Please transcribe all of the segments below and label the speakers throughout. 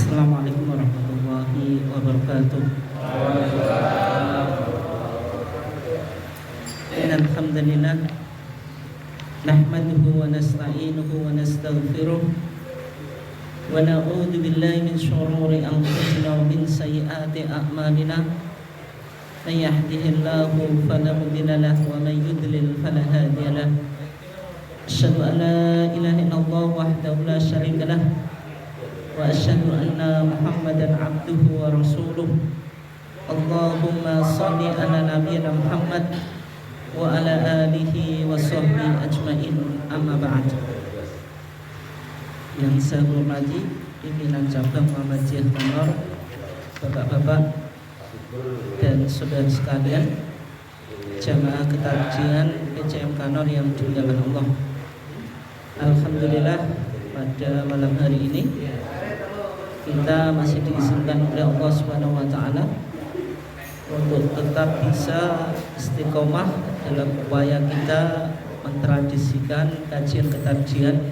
Speaker 1: Assalamualaikum warahmatullahi wabarakatuh. Innal hamdalillah nahmaduhu wa nasta'inuhu wa nastaghfiruh wa na'udzu billahi min shururi anfusina wa min sayyiati a'malina. May yahdihillahu fala mudilla lahu wa may yudlil fala hadiya lahu. Asyhadu an la ilaha illallah wahdahu la syarika lahu wa asyhadu anna Muhammadan abduhu wa rasuluh. Allahumma shalli ala nabiyyina Muhammad wa ala alihi wa sahbihi ajmain, amma ba'd. Yang saya hormati pimpinan cabang Muhammadiyah Tenor, bapak-bapak dan saudara sekalian, jamaah kekajian PCM Kanor yang dimuliakan Allah. Alhamdulillah, pada malam hari ini kita masih diizinkan oleh Allah Subhanahu wa taala untuk tetap bisa istiqomah dalam upaya kita mentradisikan kajian-kekajian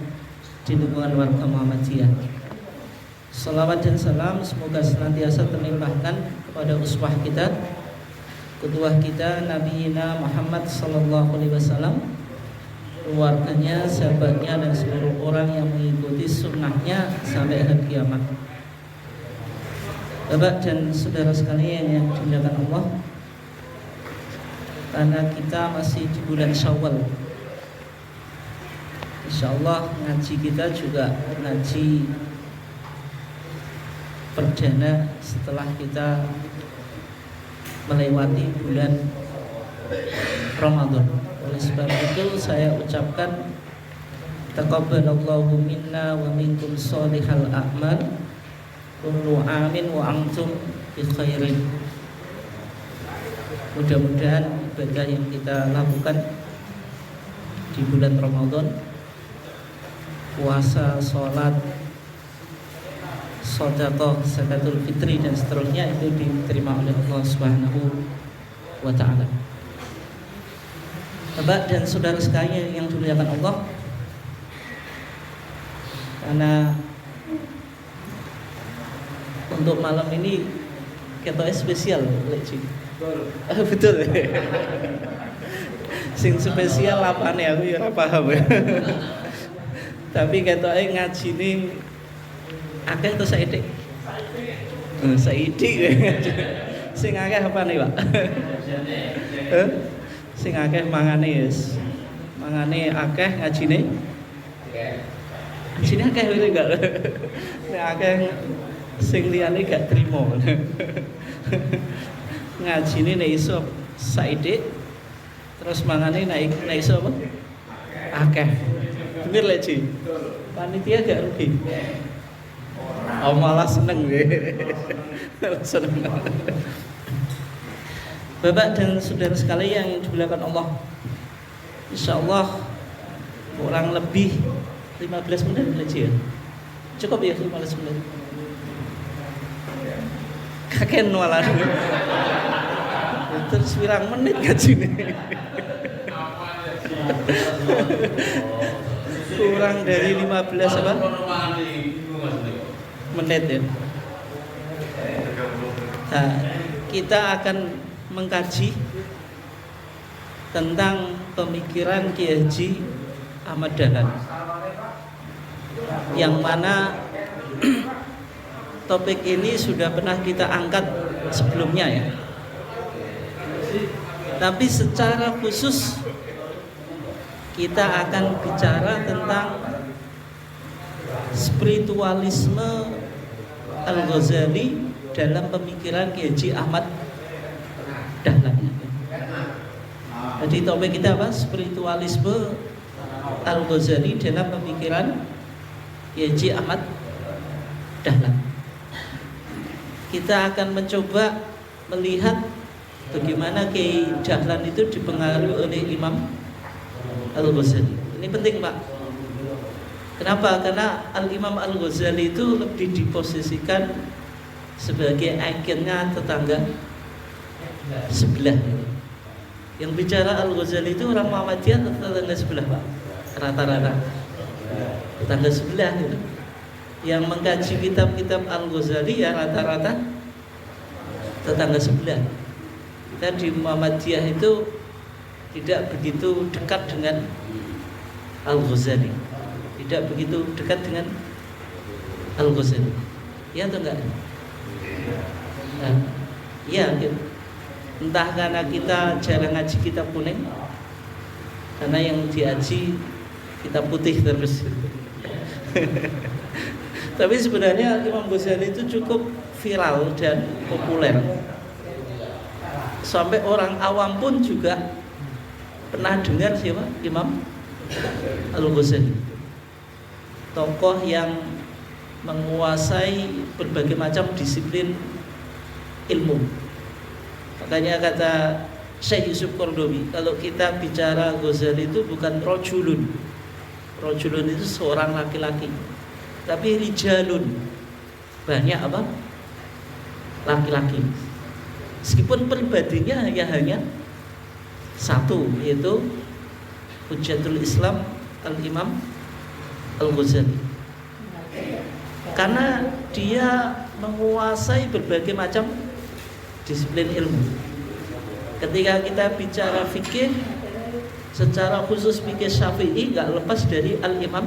Speaker 1: di lingkungan warga Muhammadiyah. Salawat dan salam semoga senantiasa terlimpahkan kepada uswah kita, kedua kita, Nabi Muhammad sallallahu alaihi wasallam, keluarganya, sahabatnya, dan seluruh orang yang mengikuti sunnahnya sampai hari kiamat. Bapak dan saudara sekalian yang dimuliakan Allah, karena kita masih di bulan Syawal, insyaallah ngaji kita juga ngaji perdana setelah kita melewati bulan Ramadan. Oleh sebab itu saya ucapkan taqabbalallahu minna wa minkum sholihal a'mal, kullu amin wa antum bi khairin. Mudah-mudahan ibadah yang kita lakukan di bulan Ramadan, puasa, sholat, sedekah, zakatul fitri dan seterusnya, itu diterima oleh Allah Subhanahu wa taala. Bapak dan saudara sekalian yang dimuliakan Allah, karena untuk malam ini ketoknya spesial, betul. Sing spesial apane aku ya ora paham. Tapi ketoknya ngaji ini akeh to saidik. Saidik. Sing akeh apane, Pak? Sing akeh mangane yes. Mangane akeh ngajine. Ngajine akeh lho enggak. Nek akeh sing liyane gak trimo. Ngajine nek iso saidik, terus mangane nek iso apa? Akeh. Bener lek Ci. Panitia gak rugi. Oh malah seneng seneng. Bapak dan saudara sekalian yang dimuliakan Allah, insyaallah kurang lebih 15 menit aja ya. Cukup ya 15 menit. Kakek nualan. Terus pirang menit gajine. Kurang dari 15 apa? Menit ya. Nah, kita akan mengkaji tentang pemikiran Kiai Haji Ahmad Dahlan, yang mana topik ini sudah pernah kita angkat sebelumnya ya. Tapi secara khusus kita akan bicara tentang spiritualisme Al-Ghazali dalam pemikiran Kiai Haji Ahmad Dahlan. Jadi topik kita apa? Spiritualisme Al-Ghazali dalam pemikiran Kiai Haji Ahmad Dahlan. Kita akan mencoba melihat bagaimana Kiai Dahlan itu dipengaruhi oleh Imam Al-Ghazali. Ini penting, Pak. Kenapa? Karena Al-Imam Al-Ghazali itu lebih diposisikan sebagai ikonnya tetangga sebelah. Yang bicara Al-Ghazali itu orang Muhammadiyah atau tetangga sebelah, Pak? Rata-rata tetangga sebelah gitu. Yang mengkaji kitab-kitab Al-Ghazali ya rata-rata tetangga sebelah. Kita di Muhammadiyah itu tidak begitu dekat dengan Al-Ghazali, tidak begitu dekat dengan Al-Ghazali. Ya atau enggak? Nah, ya, entah karena kita jarang ngaji kitab kuning, karena yang diaji kitab putih terus. Tapi sebenarnya Imam Ghazali itu cukup viral dan populer. Sampai orang awam pun juga pernah dengar siapa? Imam Al-Ghazali. Tokoh yang menguasai berbagai macam disiplin ilmu. Makanya kata Syekh Yusuf Qaradawi, kalau kita bicara Ghazali itu bukan rojulun. Rojulun itu seorang laki-laki, tapi rijalun, banyak apa? Laki-laki. Meskipun pribadinya hanya satu, yaitu Hujjatul Islam Al-Imam Al-Ghazali. Karena dia menguasai berbagai macam disiplin ilmu. Ketika kita bicara fikih, secara khusus fikih Syafi'i nggak lepas dari Al-Imam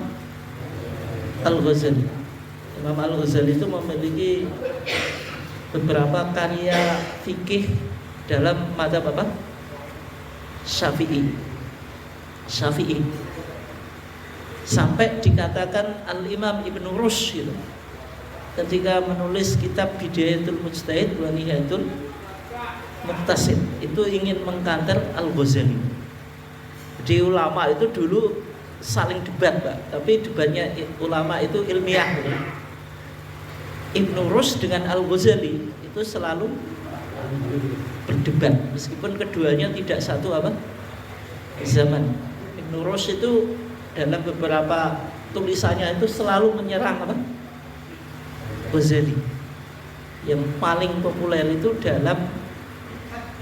Speaker 1: Al-Ghazali. Imam Al-Ghazali itu memiliki beberapa karya fikih dalam mazhab apa? Syafi'i. Sampai dikatakan Al-Imam Ibnu Rushd gitu, ketika menulis kitab Bidayatul Mujtahid wa Nihayatul Muqtasid, itu ingin mengkanter Al-Ghazali. Jadi ulama itu dulu saling debat, Pak, tapi debatnya ulama itu ilmiah gitu. Ibnu Rushd dengan Al-Ghazali itu selalu berdebat, meskipun keduanya tidak satu apa? Zaman. Ibnu Rushd itu dalam beberapa tulisannya itu selalu menyerang apa? Ghazali. Yang paling populer itu dalam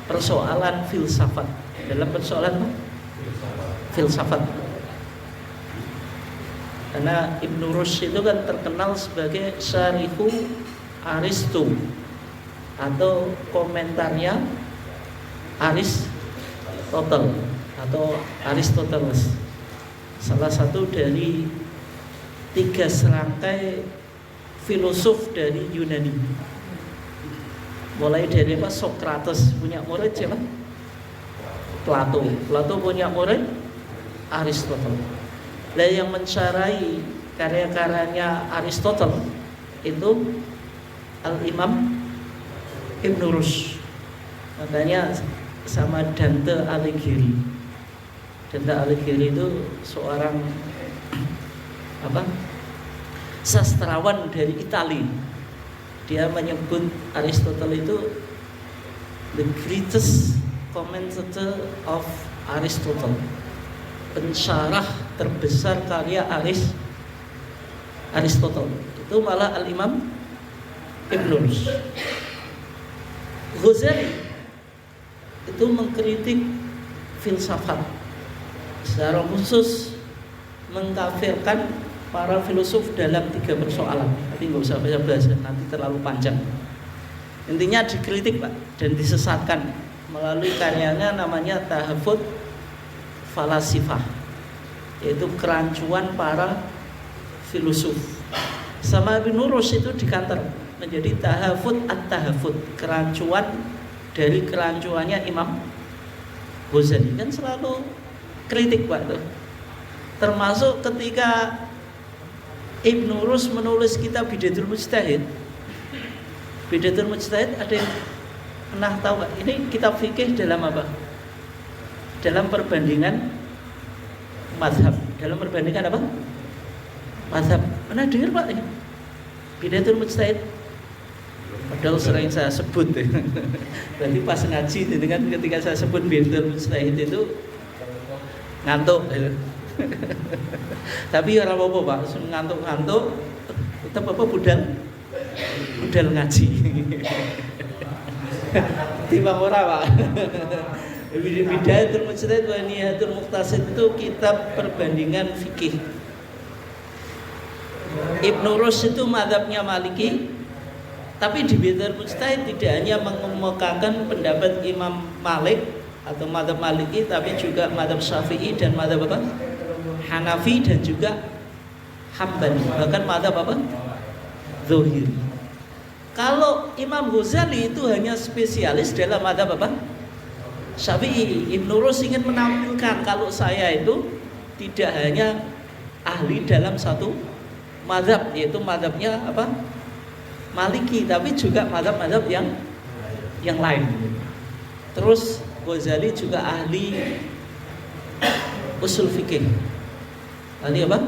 Speaker 1: persoalan filsafat. Dalam persoalan apa? Filsafat. Karena Ibnu Rushd itu kan terkenal sebagai syarihu Aristo atau komentarnya Aristotle atau Aristoteles, salah satu dari 3 serangkai filosof dari Yunani. Mulai dari apa? Sokrates punya murid siapa? Plato punya murid Aristotle. Dan yang mencarai karya-karyanya Aristotle itu Al-Imam Ibnu Rushd. Makanya sama Dante Alighieri. Dante Alighieri itu seorang apa? Sastrawan dari Italia. Dia menyebut Aristotle itu the greatest commentator of Aristotle, pensyarah terbesar karya Aristotle. Itu malah Al-Imam Ibnu Rushd. Ghazali itu mengkritik filsafat, secara khusus mengkafirkan para filosof dalam 3 persoalan. Tapi nggak usah bahas, nanti terlalu panjang. Intinya dikritik, Pak, dan disesatkan melalui karyanya namanya Tahafut Falasifah, yaitu kerancuan para filosof. Sama Ibnu Rushd itu dikanter menjadi Tahafut at-Tahafut, kerancuan dari kerancuannya Imam Ghazali. Kan selalu kritik, Pak, tuh. Termasuk ketika Ibnu Rushd menulis kitab Bidayatul Mujtahid. Bidayatul Mujtahid, ada yang pernah tahu gak? Ini kitab fikih dalam apa? Dalam perbandingan mazhab. Dalam perbandingan apa? Mazhab. Pernah dengar, Pak? Bidayatul Mujtahid. Padahal sering saya sebut. Berarti pas ngaji dengan ketika saya sebut Bidayatul Mujtahid itu ngantuk. Tapi ora apa-apa, Pak, ngantuk-ngantuk tetap apa budal ngaji. Timbang ora, Pak. Bidayatul Mujtahid wa Nihayatul Muqtasid itu kitab perbandingan fikih. Ibnu Rus itu mazhabnya Maliki, tapi di Bid'ah Mujtahid tidak hanya mengemukakan pendapat Imam Malik atau mazhab Maliki, tapi juga mazhab Syafi'i dan mazhab apa? Hanafi dan juga Hambali, bahkan mazhab apa? Zuhri. Kalau Imam Ghazali itu hanya spesialis dalam mazhab apa? Syafi'i. Ibnu Rus ingin menampilkan kalau saya itu tidak hanya ahli dalam satu mazhab, yaitu mazhabnya apa? Maliki, tapi juga mazhab-mazhab yang lain. Terus Ghazali juga ahli usul fikih. Ahli apa?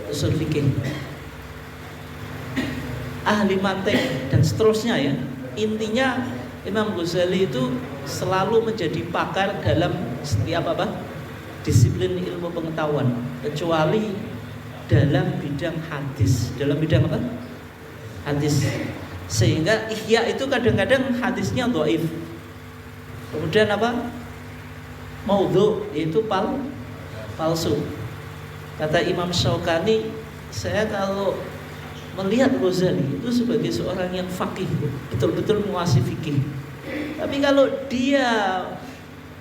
Speaker 1: Usul fikih. Ahli mantik dan seterusnya ya. Intinya Imam Ghazali itu selalu menjadi pakar dalam setiap apa? Disiplin ilmu pengetahuan, kecuali dalam bidang hadis. Dalam bidang apa? Hadis. Sehingga ihya itu kadang-kadang hadisnya dhaif. Kemudian apa? Maudhu, yaitu palsu. Kata Imam Syaukani, saya kalau melihat Ghazali itu sebagai seorang yang faqih, betul-betul menguasai fikih. Tapi kalau dia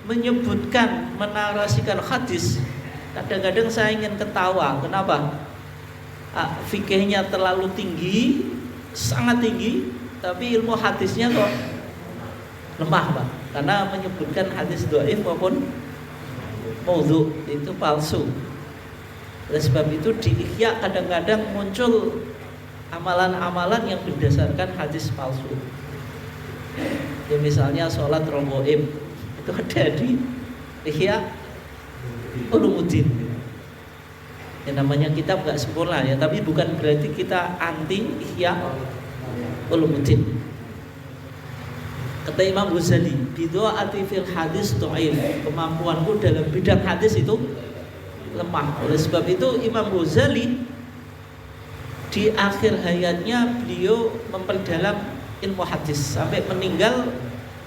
Speaker 1: menyebutkan, menarasikan hadis, kadang-kadang saya ingin ketawa. Kenapa? Fikihnya terlalu tinggi, sangat tinggi, tapi ilmu hadisnya kok lemah, Pak. Karena menyebutkan hadis dhaif maupun maudhu, itu palsu. Oleh sebab itu di Ihya kadang-kadang muncul amalan-amalan yang berdasarkan hadis palsu. Ya, misalnya sholat roboib itu ada di Ihya Ulumuddin. Ya, namanya kitab gak sempurna ya, tapi bukan berarti kita anti Ihya Ulumuddin. Kata Imam Ghazali, bid'ati fil hadis dhaif, kemampuanku dalam bidang hadis itu lemah. Oleh sebab itu Imam Ghazali di akhir hayatnya beliau memperdalam ilmu hadis sampai meninggal.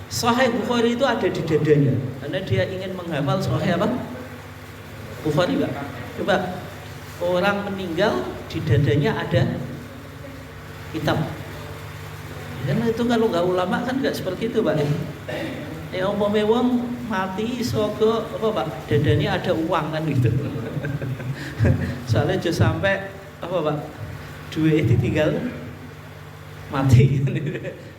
Speaker 1: Sahih Bukhari itu ada di dadanya karena dia ingin menghafal Sahih apa? Bukhari, Pak. Coba orang meninggal di dadanya ada kitab. Karena itu kalau nggak ulama kan nggak seperti itu, Pak. Ya umpama wong mati sogo apa, Pak? Dadanya ada uang kan gitu. Soalnya just sampai apa, Pak? Duit ditinggal mati.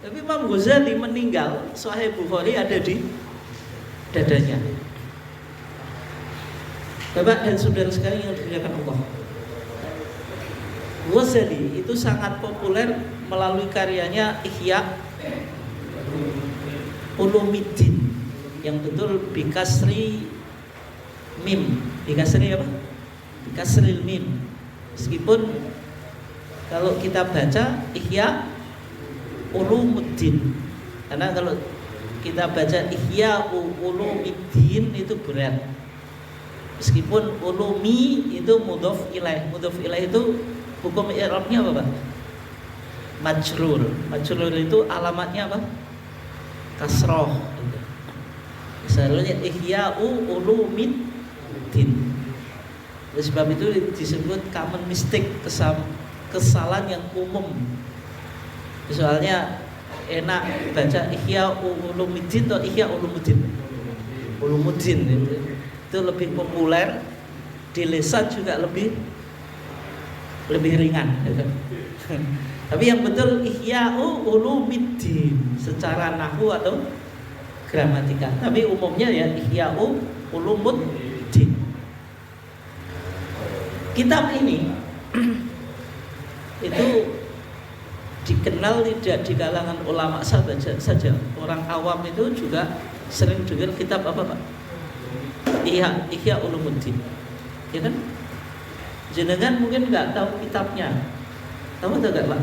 Speaker 1: Tapi Imam Ghazali meninggal, Sahih Bukhari ada di dadanya. Bapak dan saudara sekalian yang dimuliakan Allah, Ghazali itu sangat populer melalui karyanya Ihya Ulumuddin yang betul bikasri mim. Bikasri apa? Bikasril mim. Meskipun kalau kita baca Ihya Ulumuddin, karena kalau kita baca Ihya Ulumuddin itu berat. Meskipun ulumi itu mudhof ilaih. Mudhof ilaih itu hukum i'rabnya apa, Pak? Majrur. Majrur itu alamatnya apa? Kasroh. Misalnya Ihya Ulumuddin. Oleh sebab itu disebut common mistake, kesalahan yang umum. Soalnya enak baca Ihya Ulumuddin atau Ihya Ulumuddin. Ulumuddin itu lebih populer, di lisan juga lebih ringan. Tapi yang betul Ihya Ulumuddin secara nahwu atau gramatika. Tapi umumnya ya Ihya Ulumuddin. Kitab ini itu dikenal tidak di kalangan ulama saja. Orang awam itu juga sering dengar kitab apa, Pak? Ihya Ulumuddin. Ya kan? Jenengan mungkin nggak tahu kitabnya. Tahu atau enggak, Pak?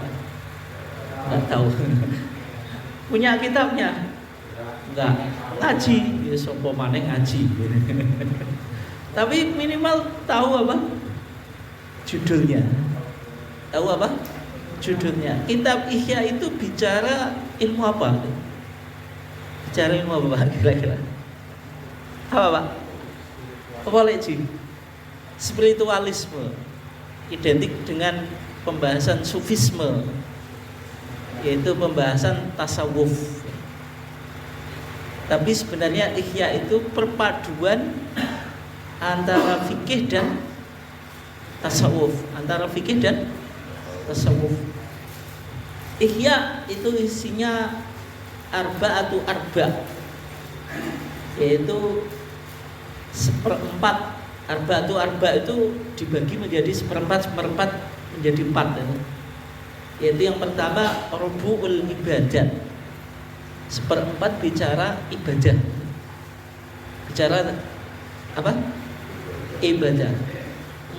Speaker 1: Nggak tahu. Punya kitabnya? Enggak. Ngaji, ya sopo maneh ngaji. Tapi minimal tahu apa? Judulnya. Tahu apa? Judulnya. Kitab Ihya itu bicara ilmu apa? Bicara ilmu apa, Pak? Kira-kira. Apa, Pak? Apologi. Spiritualisme. Identik dengan pembahasan sufisme, yaitu pembahasan tasawuf. Tapi sebenarnya ihya itu perpaduan antara fikih dan tasawuf, antara fikih dan tasawuf. Ihya itu isinya arba'atu arba', yaitu seperempat. Arba'atu arba' itu dibagi menjadi seperempat menjadi 4 ya. Yaitu yang pertama rubu'ul ibadah, seperempat bicara ibadah. Bicara apa? Ibadah.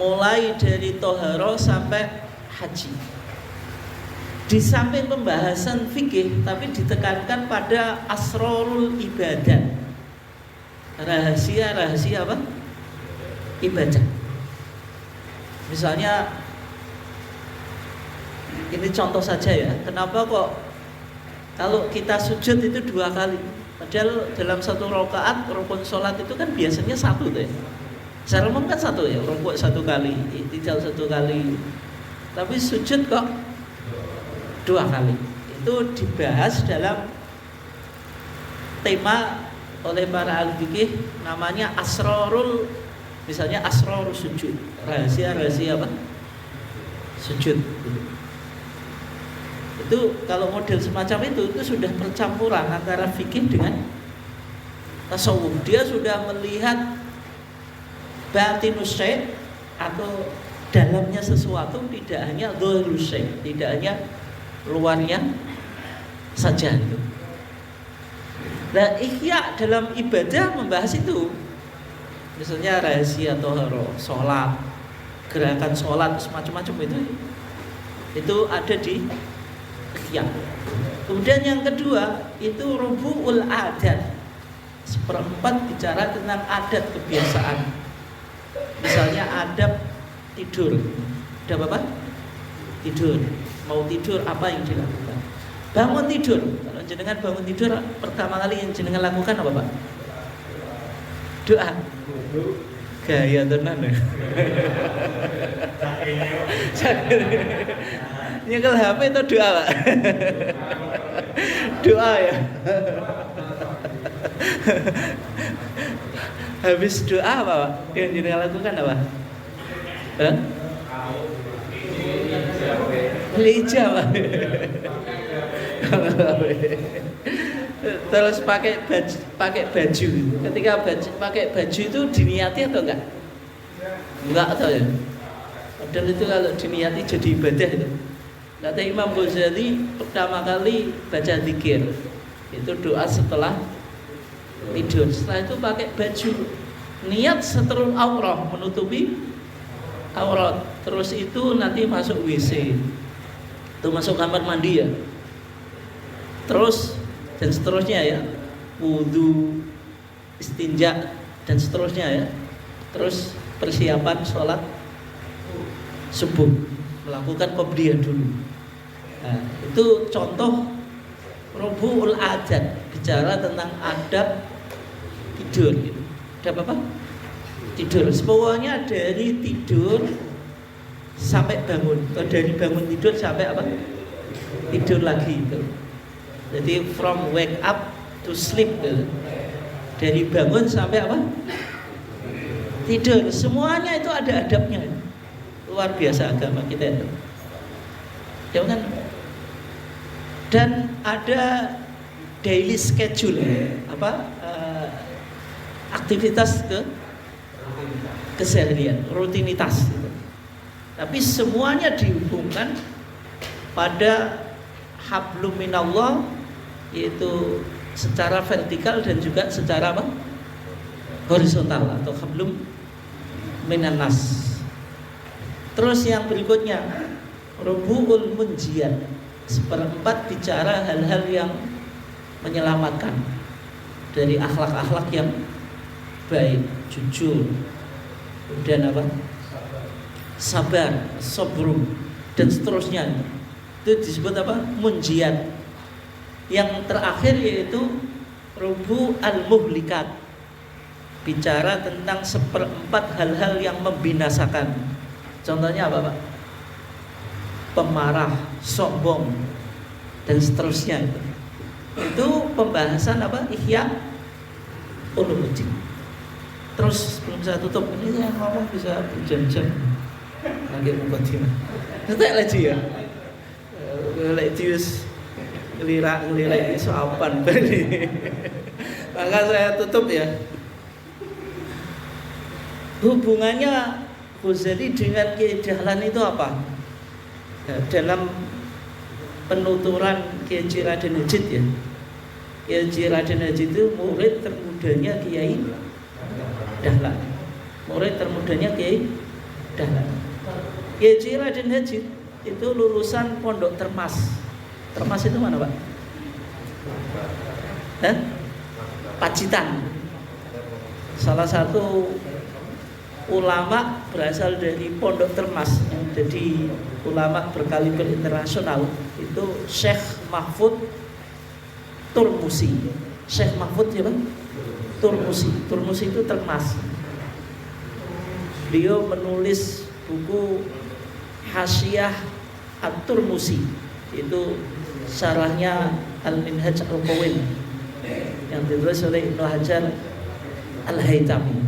Speaker 1: Mulai dari toharo sampai haji. Di samping pembahasan fikih, tapi ditekankan pada asrarul ibadah, rahasia-rahasia apa? Ibadah. Misalnya, ini contoh saja ya, kenapa kok kalau kita sujud itu 2 kali, padahal dalam satu rakaat rukun sholat itu kan biasanya 1 tuh ya. Secara umum kan 1 ya, rukuk 1 kali, i'tidal 1 kali, tapi sujud kok 2 kali. Itu dibahas dalam tema oleh para ahli fikih, namanya asrarul, misalnya asrarul sujud, rahasia-rahasia apa? Sujud. Itu kalau model semacam itu sudah percampuran antara fikih dengan tasawuf. Dia sudah melihat batinus syai' atau dalamnya sesuatu, tidak hanya dhahirus syai', tidak hanya luarnya saja itu. Nah, ihya dalam ibadah membahas itu. Misalnya rahasia toharo, sholat, gerakan sholat, semacam-macam itu ada di ihya. Kemudian yang kedua itu rubu'ul adat, seperempat bicara tentang adat kebiasaan. Misalnya adab tidur. Adab apa? Tidur. Mau tidur apa yang dilakukan? Bangun tidur. Kalau jenengan bangun tidur, pertama kali yang jenengan lakukan apa, Pak? Doa. Gaya tenan ya. Nyekel HP itu doa, Pak. Doa ya. Habis doa apa, Pak? Yang jenengan lakukan apa? Hah? Hijab. Terus pakai baju. Ketika pakai baju itu diniati atau enggak? Enggak atau ya? Padahal itu kalau diniati jadi ibadah itu. Kata Imam Ghazali, pertama kali baca zikir itu doa setelah tidur. Setelah itu pakai baju, niat seterul aurah, menutupi aurat. Terus itu nanti masuk WC, itu masuk kamar mandi ya. Terus dan seterusnya ya, wudu, istinja dan seterusnya ya. Terus persiapan sholat subuh, melakukan qobliyah dulu. Nah, itu contoh rubu'ul adat, bicara tentang adab tidur gitu. Adab apa? Tidur. Pokoknya dari tidur sampai bangun, atau dari bangun tidur sampai apa? Tidur lagi itu. Jadi from wake up to sleep gitu. Dari bangun sampai apa? Tidur. Semuanya itu ada adabnya. Luar biasa agama kita itu. Ya kan? Dan ada daily schedule, aktivitas keseharian, rutinitas gitu. Tapi semuanya dihubungkan pada hablum minallah, yaitu secara vertikal dan juga secara apa? Horizontal atau hablum minannas. Terus yang berikutnya rubu'ul munjiyat, seperempat bicara hal-hal yang menyelamatkan dari akhlak-akhlak yang baik, jujur, kemudian apa? Sabar, sabrum dan seterusnya. Itu disebut apa? Munjiyat. Yang terakhir yaitu rubu al-muhlikat, bicara tentang seperempat hal-hal yang membinasakan. Contohnya apa, Pak? pemarah, sombong, dan seterusnya. Itu pembahasan apa? Ihya Ulumuddin. Terus sebelum saya tutup, ini saya ngomong bisa berjam-jam lagi mukadimah. Nanti lagi ya. Lagi ngelirak iso apan bali. Maka saya tutup ya. Hubungannya Ghazali dengan Kiai Dahlan itu apa? Ya, dalam penuturan Kiai Raden Hajid ya. Kiai Raden Hajid itu murid termudanya Kiai Dahlan. Murid termudanya Kiai Dahlan. Kiai Raden Hajid itu lulusan Pondok Termas. Termas itu mana, Pak? Pacitan. Salah satu ulama berasal dari Pondok Termas yang jadi ulama berkaliber internasional itu Syekh Mahfud Turmusi. Syekh Mahfud ya Bang? Turmusi. Turmusi itu Termas. Beliau menulis buku Hasyiah At-Turmusi, itu syarahnya Al-Minhaj Al-Qawim yang ditulis oleh Ibnu Hajar Al-Haytami.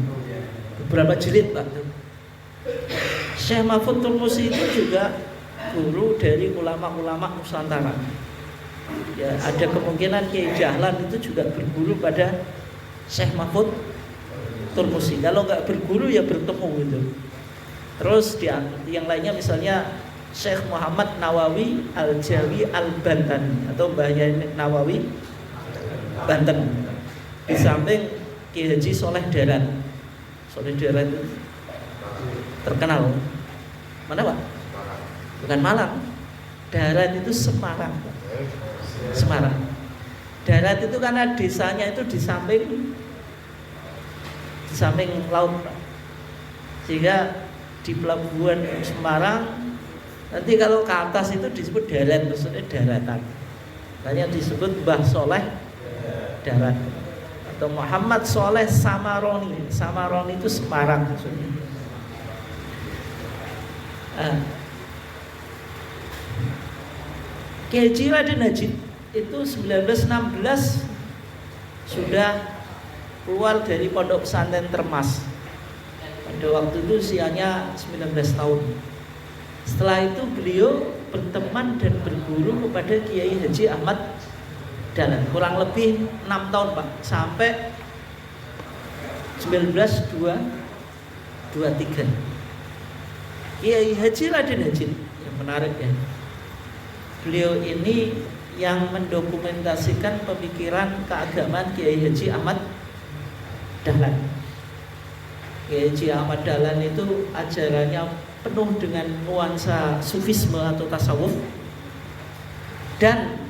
Speaker 1: Beberapa jilid Pak. Syekh Mahfud Turmusi itu juga guru dari ulama-ulama Nusantara. Ya, ada kemungkinan Kiai Dahlan itu juga berguru pada Syekh Mahfud Turmusi. Kalau nggak berguru ya bertemu gitu. Terus yang lainnya misalnya Syekh Muhammad Nawawi Al-Jawi Al-Bantani atau Mbah Yai Nawawi Banten. Di samping Ki Haji Soleh Darat. Soleh Darat itu terkenal. Mana Pak? Bukan Malang. Darat itu Semarang. Semarang. Darat itu karena desanya itu di samping laut, sehingga di pelabuhan Semarang nanti kalau ke atas itu disebut darat, maksudnya daratan. Makanya disebut Mbah Soleh Darat atau Muhammad Soleh Samaroni. Samaroni itu Semarang maksudnya. Kiai Raden Hajid itu 1916 sudah keluar dari pondok pesantren Termas. Pada waktu itu usianya 19 tahun. Setelah itu beliau berteman dan berguru kepada Kiai Haji Ahmad Dahlan kurang lebih 6 tahun Pak, sampai 1923. Kiai Haji Raden Hajid yang menarik ya. Beliau ini yang mendokumentasikan pemikiran keagamaan Kiai Haji Ahmad Dahlan. Kiai Haji Ahmad Dahlan itu ajarannya penuh dengan nuansa sufisme atau tasawuf dan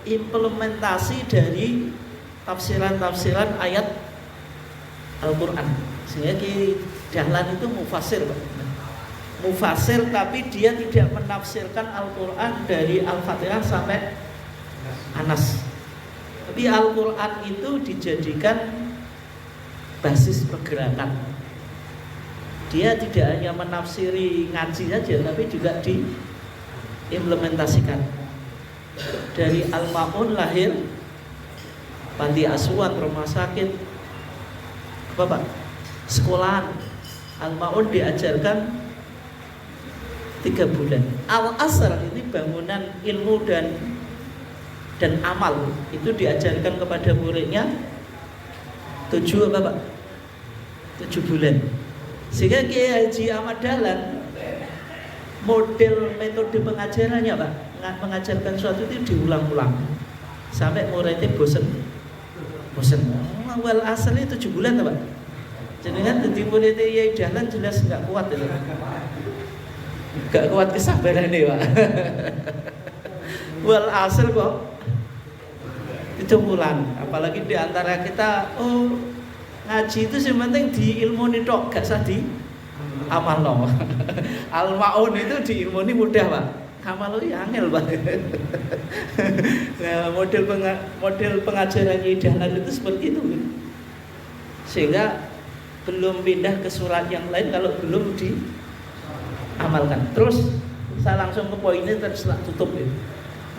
Speaker 1: implementasi dari tafsiran-tafsiran ayat Al-Quran. Sehingga Kiai Dahlan itu mufasir, mufasir, tapi dia tidak menafsirkan Al-Quran dari Al-Fatihah sampai Anas. Tapi Al-Quran itu dijadikan basis pergerakan. Dia tidak hanya menafsiri ngaji saja, tapi juga diimplementasikan. Dari Al-Ma'un lahir panti asuhan, rumah sakit, apa Pak? Sekolahan. Al-Ma'un diajarkan 3 bulan. Al-Asr ini bangunan ilmu dan amal itu diajarkan kepada muridnya 7 apa Pak? 7 bulan. Sehingga Kiai Haji Ahmad Dahlan model metode pengajarannya Pak, mengajarkan suatu itu diulang-ulang sampai muridnya bosen. Awal asalnya 7 bulan Pak. Jadi kan di muridnya Kiai Dahlan jelas nggak kuat itu. Nggak kuat kesabaran nih Pak. Wal asal kok itu bulan, apalagi di antara kita ngaji itu sih penting di ilmu ini tok, gak usah di amal no. Al-Ma'un itu di ilmu ini mudah Pak, amal itu angel Pak. Nah, model pengajaran Kiai Dahlan itu seperti itu, sehingga belum pindah ke surat yang lain kalau belum diamalkan. Terus saya langsung ke poinnya terus tak tutup ya.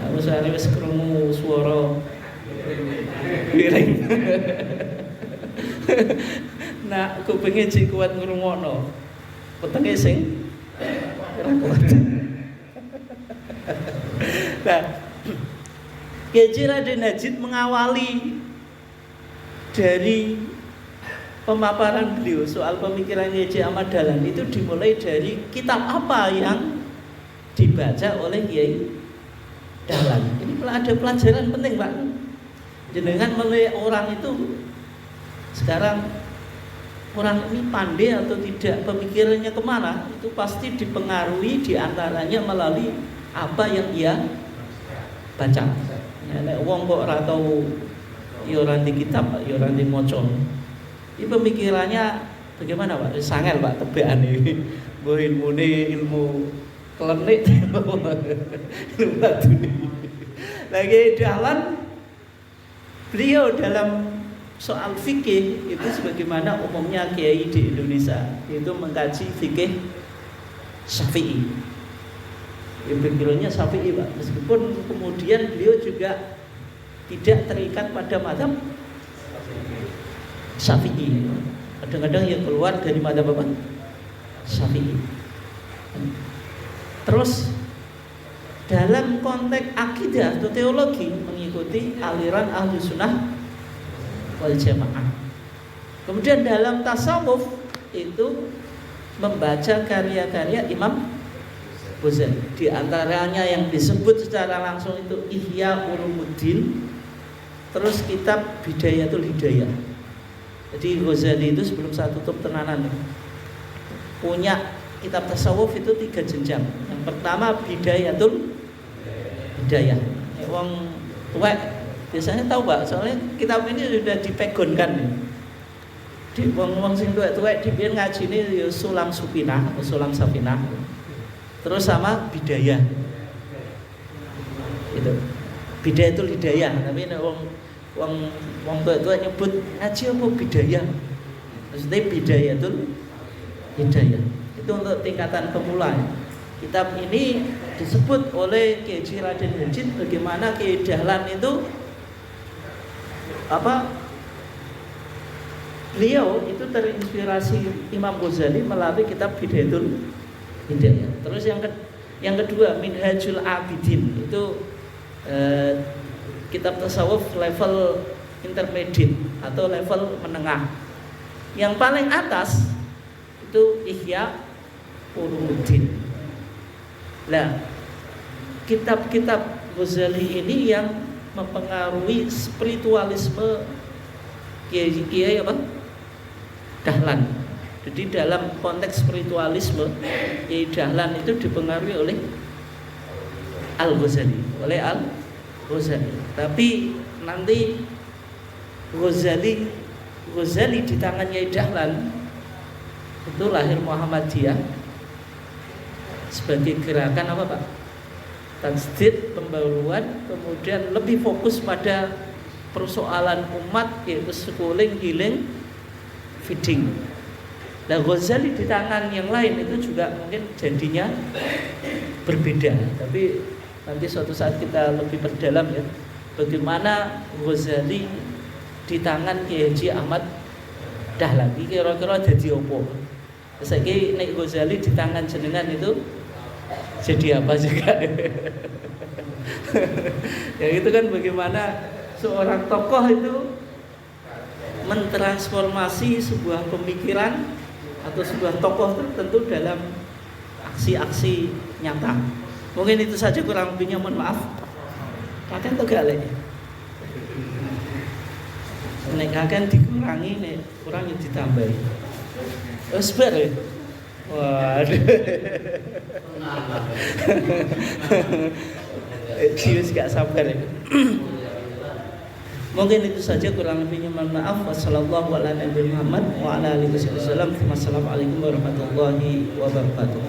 Speaker 1: Aku saya wis krungu swara piring. Nah, kupinge jek kuat ngrungokno. Wetenge sing ora kuat. Nah, Kiai Raden Hajid mengawali dari pemaparan beliau soal pemikiran Kiai Ahmad Dahlan itu dimulai dari kitab apa yang dibaca oleh Kiai Dahlan. Ini ada pelajaran penting, Pak. Jenengan melihat orang itu sekarang orang ini pandai atau tidak, pemikirannya kemana, itu pasti dipengaruhi diantaranya melalui apa yang ia baca. Nek wong kok ora tau ya ora di kitab, ya ora di maca. Ini pemikirannya bagaimana, Pak? Sangel, Pak, tebakan ini. Mbok ilmune ilmu klenik ilmu batune. Lagi Dahlan beliau dalam soal fikih itu sebagaimana umumnya kiai di Indonesia itu mengkaji fikih Syafi'i. Backgroundnya Syafi'i, Pak. Meskipun kemudian beliau juga tidak terikat pada mazhab Syafi'i. Kadang-kadang yang keluar dari mazhab apa? Syafi'i. Terus dalam konteks akidah atau teologi mengikuti aliran Ahlus Sunnah wal Jamaah. Kemudian dalam tasawuf itu membaca karya-karya Imam Ghazali. Di antaranya yang disebut secara langsung itu Ihya Ulumuddin, terus kitab Bidayatul Hidayah. Jadi Ghazali itu sebelum saya tutup tenanan punya kitab tasawuf itu 3 jenjang. Yang pertama Bidayatul Hidayah. Wong tuwek biasanya tahu, Pak, soalnya kitab ini sudah dipegonkan nih. Di wong-wong sing tuwek-tuwek dibiyen ngajine ya Sulam Supinah atau Sulam Safinah. Terus sama Bidayah. Itu. Bidayatul Hidayah, tapi nek wong tuwek-tuwek nyebut ngaji apa Bidayah. Maksudnya Bidayatul Hidayah. Itu untuk tingkatan pemula. Kitab ini disebut oleh Kiai Raden Hajid bagaimana Kiai Dahlan itu beliau itu terinspirasi Imam Ghazali melalui kitab Bidayatul Hidayah. Terus yang kedua Minhajul Abidin itu kitab tasawuf level intermediate atau level menengah. Yang paling atas itu Ihya Ulumuddin. Nah, kitab-kitab Ghazali ini yang mempengaruhi spiritualisme Kiai apa? Dahlan. Jadi dalam konteks spiritualisme Kiai Dahlan itu dipengaruhi oleh Al-Ghazali, Tapi nanti Ghazali di tangan Kiai Dahlan itu lahir Muhammadiyah sebagai gerakan apa, Pak? Tajdid, pembaruan, kemudian lebih fokus pada persoalan umat yaitu schooling, healing, feeding. Nah, Ghazali di tangan yang lain itu juga mungkin jadinya berbeda. Tapi nanti suatu saat kita lebih perdalam ya bagaimana Ghazali di tangan Kiai Haji Ahmad Dahlan. Kira-kira jadi apa? Saiki nek Ghazali di tangan jenengan itu jadi apa juga? Ya itu kan bagaimana seorang tokoh itu mentransformasi sebuah pemikiran atau sebuah tokoh tertentu dalam aksi-aksi nyata. Mungkin itu saja, kurang lebihnya mohon maaf. Kakek tegak nek kakek dikurangi, nek kurang ya ditambahi. Wes bar ya. Waduh. Serius gak sabar ya. Mungkin itu saja, kurang lebihnya mohon maaf. Wassalamualaikum warahmatullahi wabarakatuh.